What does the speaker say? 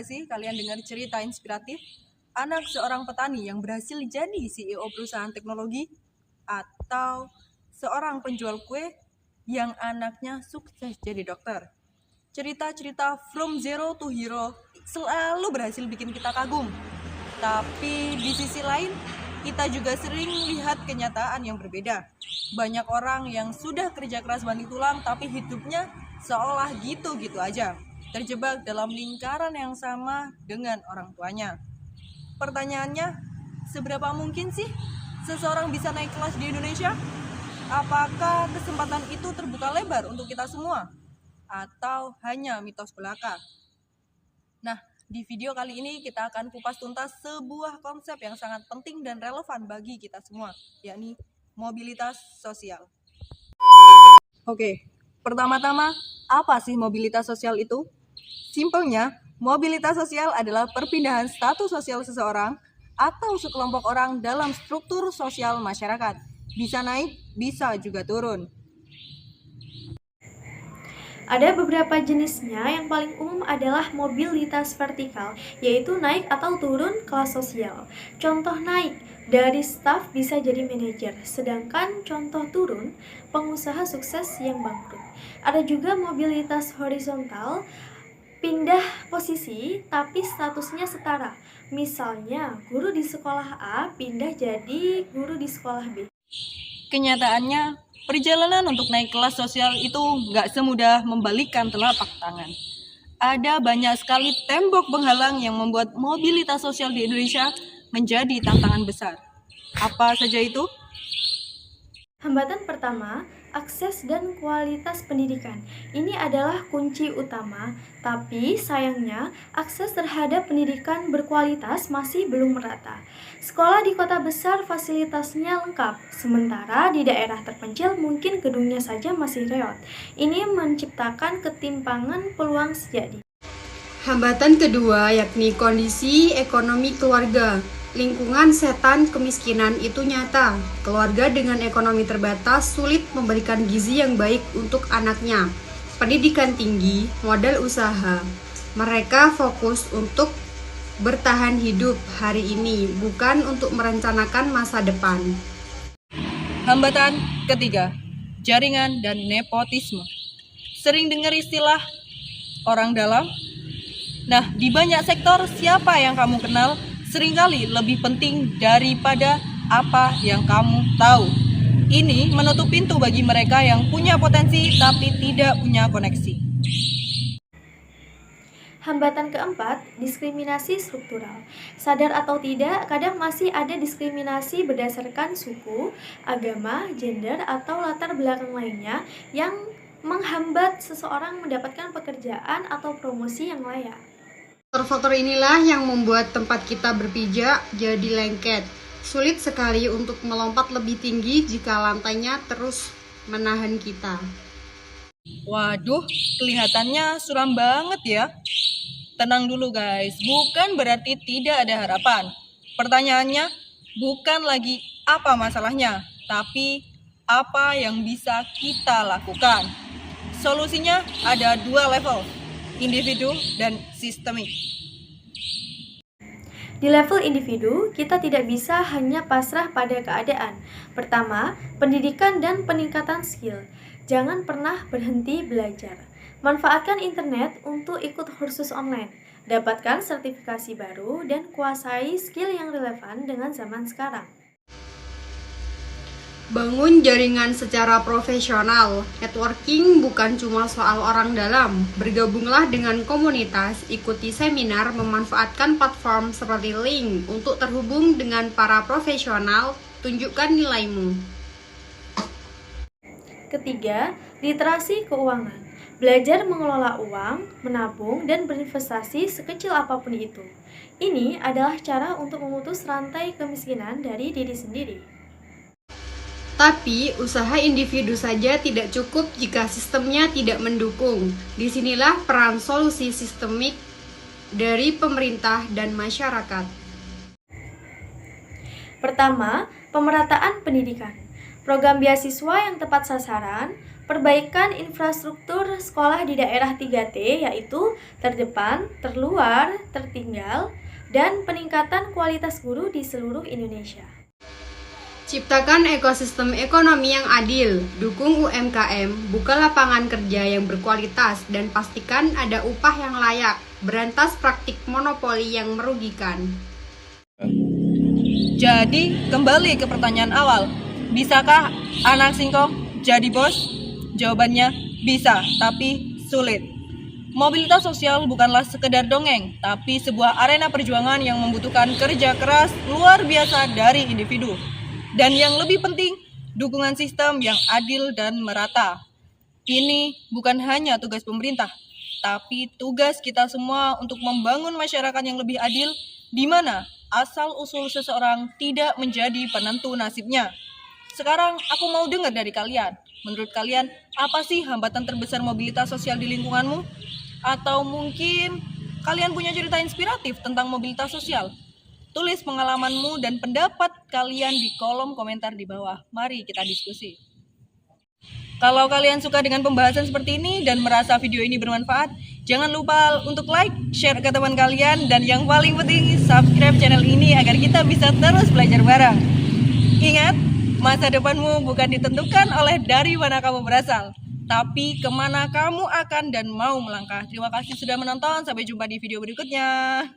nggak sih kalian dengar cerita inspiratif? Anak seorang petani yang berhasil jadi CEO perusahaan teknologi? Atau seorang penjual kue yang anaknya sukses jadi dokter? Cerita-cerita from zero to hero selalu berhasil bikin kita kagum. Tapi di sisi lain, kita juga sering lihat kenyataan yang berbeda. Banyak orang yang sudah kerja keras banting tulang, tapi hidupnya seolah gitu-gitu aja. Terjebak dalam lingkaran yang sama dengan orang tuanya. Pertanyaannya, seberapa mungkin sih seseorang bisa naik kelas di Indonesia? Apakah kesempatan itu terbuka lebar untuk kita semua? Atau hanya mitos belaka? Nah, di video kali ini kita akan kupas tuntas sebuah konsep yang sangat penting dan relevan bagi kita semua, yakni mobilitas sosial. Oke, pertama-tama, apa sih mobilitas sosial itu? Simpelnya, mobilitas sosial adalah perpindahan status sosial seseorang atau sekelompok orang dalam struktur sosial masyarakat. Bisa naik, bisa juga turun. Ada beberapa jenisnya, yang paling umum adalah mobilitas vertikal, yaitu naik atau turun kelas sosial. Contoh naik, dari staf bisa jadi manajer, sedangkan contoh turun, pengusaha sukses yang bangkrut. Ada juga mobilitas horizontal, pindah posisi tapi statusnya setara. Misalnya, guru di sekolah A pindah jadi guru di sekolah B. Kenyataannya, perjalanan untuk naik kelas sosial itu nggak semudah membalikkan telapak tangan. Ada banyak sekali tembok penghalang yang membuat mobilitas sosial di Indonesia menjadi tantangan besar. Apa saja itu? Hambatan pertama, akses dan kualitas pendidikan. Ini adalah kunci utama, tapi sayangnya akses terhadap pendidikan berkualitas masih belum merata. Sekolah di kota besar fasilitasnya lengkap, sementara di daerah terpencil mungkin gedungnya saja masih reot. Ini menciptakan ketimpangan peluang sejati. Hambatan kedua yakni kondisi ekonomi keluarga. Lingkungan setan kemiskinan itu nyata. Keluarga dengan ekonomi terbatas sulit memberikan gizi yang baik untuk anaknya. Pendidikan tinggi, modal usaha. Mereka fokus untuk bertahan hidup hari ini, bukan untuk merencanakan masa depan. Hambatan ketiga, jaringan dan nepotisme. Sering dengar istilah orang dalam? Nah, di banyak sektor siapa yang kamu kenal seringkali lebih penting daripada apa yang kamu tahu. Ini menutup pintu bagi mereka yang punya potensi tapi tidak punya koneksi. Hambatan keempat, diskriminasi struktural. Sadar atau tidak, kadang masih ada diskriminasi berdasarkan suku, agama, gender, atau latar belakang lainnya yang menghambat seseorang mendapatkan pekerjaan atau promosi yang layak. Faktor-faktor inilah yang membuat tempat kita berpijak jadi lengket. Sulit sekali untuk melompat lebih tinggi jika lantainya terus menahan kita. Waduh, kelihatannya suram banget ya. Tenang dulu guys, bukan berarti tidak ada harapan. Pertanyaannya bukan lagi apa masalahnya, tapi apa yang bisa kita lakukan. Solusinya ada dua level, individu dan sistemik. Di level individu, kita tidak bisa hanya pasrah pada keadaan. Pertama, pendidikan dan peningkatan skill. Jangan pernah berhenti belajar. Manfaatkan internet untuk ikut kursus online. Dapatkan sertifikasi baru dan kuasai skill yang relevan dengan zaman sekarang. Bangun jaringan secara profesional. Networking bukan cuma soal orang dalam. Bergabunglah dengan komunitas, ikuti seminar, memanfaatkan platform seperti Link untuk terhubung dengan para profesional, tunjukkan nilaimu. Ketiga, literasi keuangan. Belajar mengelola uang, menabung, dan berinvestasi sekecil apapun itu. Ini adalah cara untuk memutus rantai kemiskinan dari diri sendiri. Tapi, usaha individu saja tidak cukup jika sistemnya tidak mendukung. Disinilah peran solusi sistemik dari pemerintah dan masyarakat. Pertama, pemerataan pendidikan. Program beasiswa yang tepat sasaran, Perbaikan infrastruktur sekolah di daerah 3T yaitu terdepan, terluar, tertinggal, dan peningkatan kualitas guru di seluruh Indonesia. Ciptakan ekosistem ekonomi yang adil, dukung UMKM, buka lapangan kerja yang berkualitas, dan pastikan ada upah yang layak, berantas praktik monopoli yang merugikan. Jadi, kembali ke pertanyaan awal. Bisakah anak singkong jadi bos? Jawabannya bisa, tapi sulit. Mobilitas sosial bukanlah sekedar dongeng, tapi sebuah arena perjuangan yang membutuhkan kerja keras luar biasa dari individu. Dan yang lebih penting, dukungan sistem yang adil dan merata. Ini bukan hanya tugas pemerintah, tapi tugas kita semua untuk membangun masyarakat yang lebih adil, di mana asal-usul seseorang tidak menjadi penentu nasibnya. Sekarang aku mau dengar dari kalian. Menurut kalian, apa sih hambatan terbesar mobilitas sosial di lingkunganmu? Atau mungkin kalian punya cerita inspiratif tentang mobilitas sosial? Tulis pengalamanmu dan pendapat kalian di kolom komentar di bawah. Mari kita diskusi. Kalau kalian suka dengan pembahasan seperti ini dan merasa video ini bermanfaat, jangan lupa untuk like, share ke teman kalian, dan yang paling penting, subscribe channel ini agar kita bisa terus belajar bareng. Ingat, masa depanmu bukan ditentukan oleh dari mana kamu berasal, tapi kemana kamu akan dan mau melangkah. Terima kasih sudah menonton, sampai jumpa di video berikutnya.